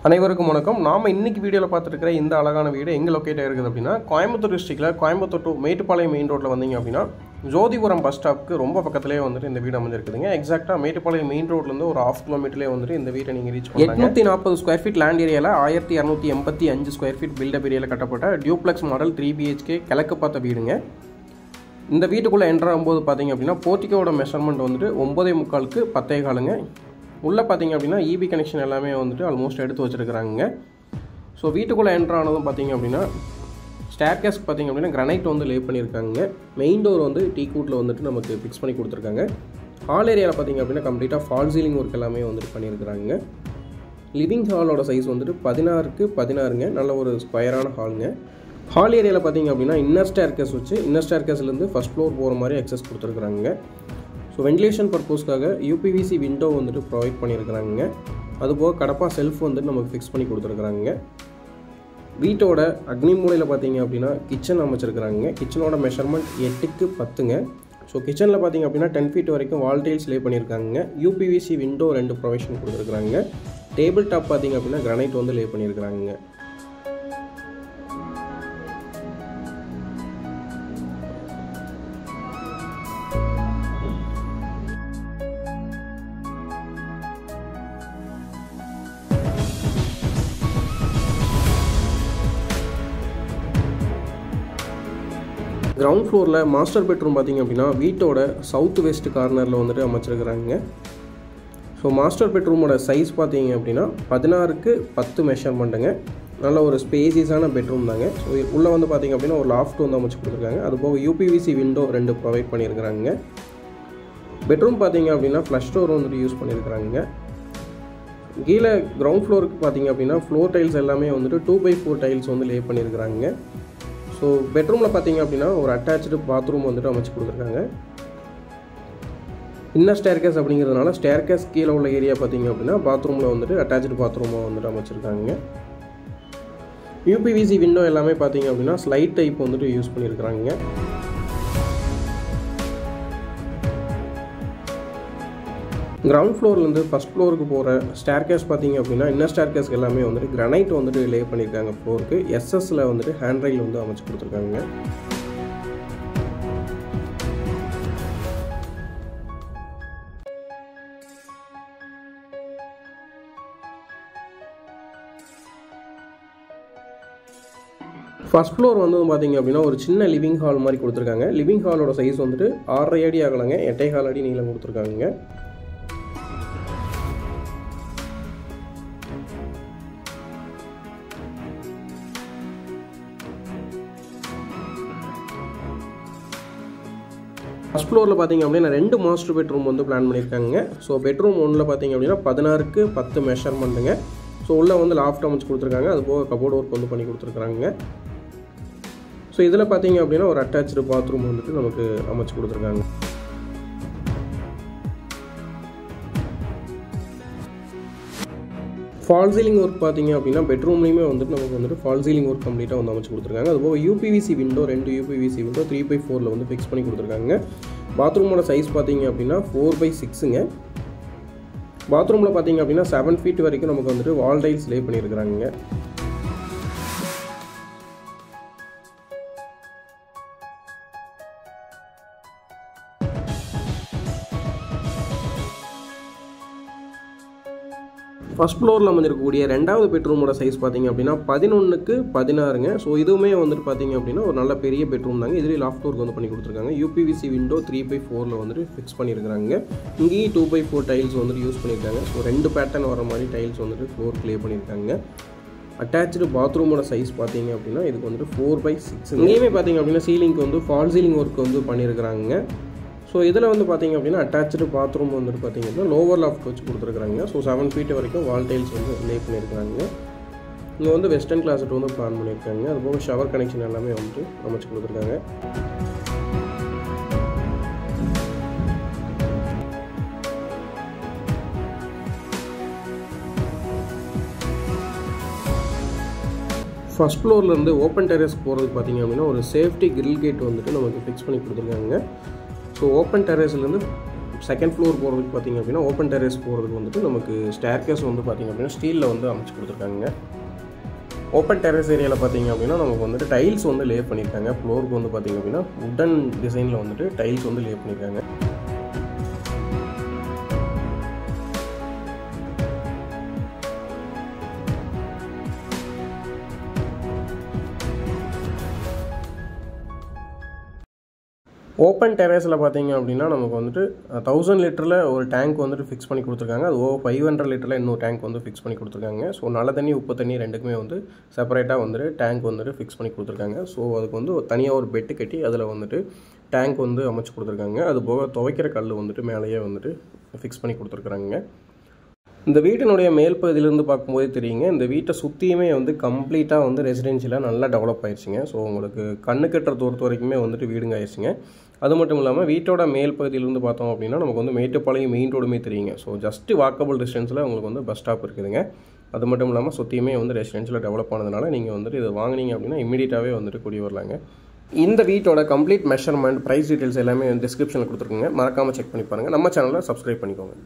அனைவருக்கும் வணக்கம். நாம் இன்னைக்கு வீடியோவில் பார்த்துருக்கிற இந்த அழகான வீடு எங்கே லொக்கேட் ஆகிருக்குது அப்படின்னா கோயம்புத்தூர் டிஸ்ட்ரிக்டில் கோயம்புத்தூர் டு மேட்டுப்பாளையம் மெயின் ரோட்டில் வந்தீங்க அப்படின்னா ஜோதிபுரம் பஸ் ஸ்டாப்புக்கு ரொம்ப பக்கத்துலேயே வந்துட்டு இந்த வீடு அமைஞ்சிருக்குதுங்க. எக்ஸாக்டாக மேட்டுப்பாளையம் மெயின் ரோட்லேருந்து ஒரு 1/2 கிலோமீட்டர்லேயே வந்துட்டு இந்த வீட்டை நீங்கள் ரீச் பண்ணலாம். 840 ஸ்கொயர் ஃபீட் லேண்ட் ஏரியாவில் 1285 ஸ்கொயர் ஃபீட் பில்டப் ஏரியாவில் கட்டப்பட்ட டியூப்ளெக்ஸ் மாடல் 3 BHK கிழக்கு பார்த்த வீடுங்க. இந்த வீட்டுக்குள்ளே என்ட்ரு ஆகும்போது பார்த்தீங்க அப்படின்னா போர்ட்டிக்கோட மெஷர்மெண்ட் வந்துட்டு 9.25க்கு 10.25ங்க. உள்ளே பார்த்தீங்க அப்படின்னா இபி கனெக்ஷன் எல்லாமே வந்துட்டு ஆல்மோஸ்ட் எடுத்து வச்சுருக்குறாங்க. ஸோ வீட்டுக்குள்ளே என்ட்ரு ஆனதும் பார்த்தீங்க அப்படின்னா ஸ்டேர் கேஸ்க்கு பார்த்தீங்க அப்படின்னா கிரானைட் வந்து லே பண்ணியிருக்காங்க. மெயின் டோர் வந்து டீக்கூட்டில் வந்துட்டு நமக்கு ஃபிக்ஸ் பண்ணி கொடுத்துருக்காங்க. ஹால் ஏரியாவில் பார்த்தீங்க அப்படின்னா கம்ப்ளீட்டாக ஃபால் சீலிங் ஒர்க் எல்லாமே வந்துட்டு பண்ணியிருக்கிறாங்க. லிவிங் ஹாலோட சைஸ் வந்துட்டு 16க்கு 16ங்க. நல்ல ஒரு ஸ்கொயரான ஹாலுங்க. ஹால் ஏரியாவில் பார்த்தீங்க அப்படின்னா இன்னர் ஸ்டேர் கேஸ் வச்சு இன்னர் ஸ்டேர் கேஸ்லேருந்து ஃபஸ்ட் ஃப்ளோர் போகிற மாதிரி அக்சஸ் கொடுத்துருக்குறாங்க. ஸோ வென்டிலேஷன் பர்பஸ்க்காக யூபிவிசி விண்டோ வந்துட்டு ப்ரொவைட் பண்ணியிருக்கிறாங்க. அதுபோக கடப்பா செல்ஃப் வந்துட்டு நமக்கு ஃபிக்ஸ் பண்ணி கொடுத்துருக்குறாங்க. வீட்டோட அக்னி மூலையில் பார்த்தீங்க அப்படின்னா கிச்சன் அமைச்சிருக்கிறாங்க. கிச்சனோட மெஷர்மெண்ட் 8க்கு 10ங்க. ஸோ கிச்சனில் பார்த்தீங்க அப்படின்னா 10 ஃபீட் வரைக்கும் வால் டைல்ஸ் லே பண்ணியிருக்காங்க. யூபிவிசி விண்டோ 2 ப்ரொவிஷன் கொடுத்துருக்குறாங்க. டேபிள் டாப் பார்த்தீங்க அப்படின்னா கிரானைட் வந்து லே பண்ணியிருக்கிறாங்க. கிரவுண்ட் ஃப்ளோரில் மாஸ்டர் பெட்ரூம் பார்த்திங்க அப்படின்னா வீட்டோட சவுத் வெஸ்ட் கார்னரில் வந்துட்டு அமைச்சிருக்கிறாங்க. ஸோ மாஸ்டர் பெட்ரூமோட சைஸ் பார்த்தீங்க அப்படின்னா 16க்கு 10 மெஷர்மெண்ட்டுங்க. நல்ல ஒரு ஸ்பேசியஸான பெட்ரூம் தாங்க. ஸோ உள்ளே வந்து பார்த்திங்க அப்படின்னா ஒரு லாஃப்ட் வந்து அமைச்சு கொடுத்துருக்காங்க. அதுபோக யூபிவிசி விண்டோ 2 ப்ரொவைட் பண்ணியிருக்கிறாங்க. பெட்ரூம் பார்த்தீங்க அப்படின்னா ஃப்ளஷ் டோர் வந்துட்டு யூஸ் பண்ணியிருக்கிறாங்க. கீழே கிரவுண்ட் ஃப்ளோருக்கு பார்த்தீங்க அப்படின்னா ஃப்ளோர் டைல்ஸ் எல்லாமே வந்துட்டு 2x4 டைல்ஸ் வந்து லே பண்ணியிருக்கிறாங்க. ஸோ பெட்ரூமில் பார்த்தீங்க அப்படின்னா ஒரு அட்டாச்சு பாத்ரூம் வந்துட்டு அமைச்சு கொடுத்துருக்காங்க. இன்னர் ஸ்டேர்கேஸ் அப்படிங்கிறதுனால ஸ்டேர்கேஸ் கீழே உள்ள ஏரியா பார்த்தீங்க அப்படின்னா பாத்ரூமில் வந்துட்டு அட்டாச்சு பாத்ரூமாக வந்துட்டு அமைச்சிருக்காங்க. யூபிவிசி விண்டோ எல்லாமே பார்த்தீங்க அப்படின்னா ஸ்லைட் டைப் வந்துட்டு யூஸ் பண்ணியிருக்கிறாங்க. கிரவுண்ட் ஃப்ளோர்லேருந்து ஃபஸ்ட் ஃப்ளோருக்கு போகிற ஸ்டேர் கேஸ் பார்த்தீங்க அப்படின்னா இன்னர் ஸ்டேர் கேஸ்க்கு எல்லாமே வந்துட்டு கிரானைட் வந்துட்டு லே பண்ணியிருக்காங்க. ஃப்ளோருக்கு எஸ்எஸ்ல வந்துட்டு ஹேண்ட் ரைல் வந்து அமைச்சு கொடுத்துருக்காங்க. ஃபஸ்ட் ஃப்ளோர் வந்து பார்த்தீங்க அப்படின்னா ஒரு சின்ன லிவிங் ஹால் மாதிரி கொடுத்துருக்காங்க. லிவிங் ஹாலோட சைஸ் வந்துட்டு 6.5 அடி ஆகலைங்க. 8.25 அடி நீளம் கொடுத்துருக்காங்க. ஃபஸ்ட் ஃப்ளோரில் பார்த்தீங்க அப்படின்னா 2 மாஸ்டர் பெட்ரூம் வந்து பிளான் பண்ணியிருக்காங்க. ஸோ பெட்ரூம் 1ல் பார்த்தீங்க அப்படின்னா 16க்கு 10 மெஷர்மெண்ட்டுங்க. ஸோ உள்ளே வந்து லாஃப்ட் அமைச்சு கொடுத்துருக்காங்க. அது போக கபோர்ட் ஒர்க் வந்து பண்ணி கொடுத்துருக்காங்க. ஸோ இதில் பார்த்தீங்க அப்படின்னா ஒரு அட்டாச்சு பாத்ரூம் வந்துட்டு நமக்கு அமைச்சு கொடுத்துருக்காங்க. ஃபால் சீலிங் ஒர்க் பார்த்தீங்க அப்படின்னா பெட்ரூம்லேயுமே வந்துட்டு நமக்கு வந்துட்டு ஃபால் சீலிங் ஒர்க் கம்ப்ளீட்டாக வந்து அமைச்சு கொடுத்துருக்காங்க. அதுபோக யூபிவிசி விண்டோ 2 யூபிவிசி விண்டோ 3x4ல் வந்து ஃபிக்ஸ் பண்ணி கொடுத்துருக்காங்க. பாத்ரூமோட சைஸ் பார்த்தீங்க அப்படின்னா 4x6ங்க. பாத்ரூமில் பார்த்தீங்க அப்படின்னா 7 ஃபீட் வரைக்கும் நமக்கு வந்துட்டு வால் டைல்ஸ் லே பண்ணியிருக்கிறாங்க. ஃபஸ்ட் ஃப்ளோரில் அமைஞ்சிருக்கக்கூடிய 2வது பெட்ரூமோட சைஸ் பார்த்தீங்க அப்படின்னா 11க்கு 16ங்க. ஸோ இதுவுமே வந்துட்டு பார்த்தீங்க அப்படின்னா ஒரு நல்ல பெரிய பெட்ரூம் தாங்க. இதுலேயே லாஃப்ட் ஒர்க் வந்து பண்ணி கொடுத்துருக்காங்க. யூபிவிசி விண்டோ 3x4ல் வந்துட்டு ஃபிக்ஸ் பண்ணியிருக்காங்க. இங்கேயும் 2x4 டைல்ஸ் வந்துட்டு யூஸ் பண்ணியிருக்காங்க. ஸோ 2 பேட்டர்ன் வர மாதிரி டைல்ஸ் வந்துட்டு ஃப்ளோர் க்ளே பண்ணியிருக்காங்க. அட்டாச்சு பாத்ரூமோட சைஸ் பார்த்தீங்க அப்படின்னா இதுக்கு வந்துட்டு 4x6. இங்கேயுமே பார்த்தீங்க அப்படின்னா சீலிங்க்கு வந்து ஃபால் சீலிங் ஒர்க் வந்து பண்ணியிருக்கிறாங்க. ஸோ இதில் வந்து பார்த்தீங்க அப்படின்னா அட்டாச்சு பாத்ரூம் வந்துட்டு பார்த்தீங்க அப்படின்னா லோவர் லாஃப்ட் வச்சு கொடுத்துருக்குறாங்க. ஸோ 7 ஃபீட் வரைக்கும் வால் டைல்ஸ் வந்து லே பண்ணியிருக்கிறாங்க. இங்கே வந்து வெஸ்டர்ன் கிளாஸட் வந்து பிளான் பண்ணியிருக்காங்க. அதுபோக ஷவர் கனெக்ஷன் எல்லாமே வந்துட்டு அமைச்சு கொடுத்துருக்காங்க. ஃபஸ்ட் ஃப்ளோர்லேருந்து ஓப்பன் டெரஸ் போகிறதுக்கு பார்த்தீங்க அப்படின்னா ஒரு சேஃப்டி கிரில் கேட் வந்துட்டு நமக்கு ஃபிக்ஸ் பண்ணி கொடுத்துருக்காங்க. ஸோ ஓப்பன் டெரஸ்லேருந்து செகண்ட் ஃப்ளோர் போகிறதுக்கு பார்த்திங்க அப்படின்னா ஓப்பன் டெரஸ் போகிறதுக்கு வந்துட்டு நமக்கு ஸ்டேர்கேஸ் வந்து பார்த்திங்க அப்படின்னா ஸ்டீலில் வந்து அமைச்சு கொடுத்துருக்காங்க. ஓப்பன் டெரஸ் ஏரியாவில் பார்த்திங்க அப்படின்னா நமக்கு வந்துட்டு டைல்ஸ் வந்து லே பண்ணியிருக்காங்க. ஃப்ளோருக்கு வந்து பார்த்திங்க அப்படின்னா உடன் டிசைனில் வந்துட்டு டைல்ஸ் வந்து லே பண்ணியிருக்காங்க. ஓப்பன் டெரஸில் பார்த்தீங்க அப்படின்னா நமக்கு வந்துட்டு 1000 லிட்டரில் ஒரு டேங்க் வந்துட்டு ஃபிக்ஸ் பண்ணி கொடுத்துருக்காங்க. அது 500 லிட்டரில் இன்னொரு டேங்க் வந்து ஃபிக்ஸ் பண்ணி கொடுத்துருக்காங்க. ஸோ நல்ல தண்ணி உப்பு தண்ணி ரெண்டுக்குமே வந்து செப்பரேட்டாக வந்துட்டு டேங்க் வந்துட்டு ஃபிக்ஸ் பண்ணி கொடுத்துருக்காங்க. ஸோ அதுக்கு வந்து தனியாக ஒரு பெட்டு கட்டி அதில் வந்துட்டு டேங்க் வந்து அமைச்சு கொடுத்துருக்காங்க. அது போக துவைக்கிற கல் வந்துட்டு மேலேயே வந்துட்டு ஃபிக்ஸ் பண்ணி கொடுத்துருக்குறாங்க. இந்த வீட்டினுடைய மேல் பகுதியிலேருந்து பார்க்கும்போதே தெரியுங்க, இந்த வீட்டை சுற்றியுமே வந்து கம்ப்ளீட்டாக வந்து ரெசிடென்ஷியலாக நல்லா டெவலப் ஆயிடுச்சுங்க. ஸோ உங்களுக்கு கண்ணு கட்டுற தூரத்து வரைக்குமே வந்துட்டு வீடுங்க ஆயிடுச்சுங்க. அது மட்டும் இல்லாமல் வீட்டோட மேல் பகுதியிலேருந்து பார்த்தோம் அப்படின்னா நமக்கு வந்து மேட்டுப்பாளையம் மெயின் ரோடுமே தெரியுங்க. ஸோ ஜஸ்ட்டு வாக்கபிள் டிஸ்டன்ஸில் உங்களுக்கு வந்து பஸ் ஸ்டாப் இருக்குதுங்க. அது மட்டும் இல்லாமல் சுற்றியுமே வந்து ரெசிடென்ஷியலாக டெவலப் ஆனதுனால நீங்கள் வந்துட்டு இதை வாங்கினீங்க அப்படின்னா இமீடியட்டாகவே வந்துட்டு கூடி வரலாங்க. இந்த வீட்டோட கம்ப்ளீட் மெஷர்மெண்ட், ப்ரைஸ் டீட்டெயில்ஸ் எல்லாமே டிஸ்கிரிப்ஷனில் கொடுத்துருக்குங்க. மறக்காமல் செக் பண்ணி பாருங்கள். நம்ம சேனலை சப்ஸ்கிரைப் பண்ணிக்கோங்க.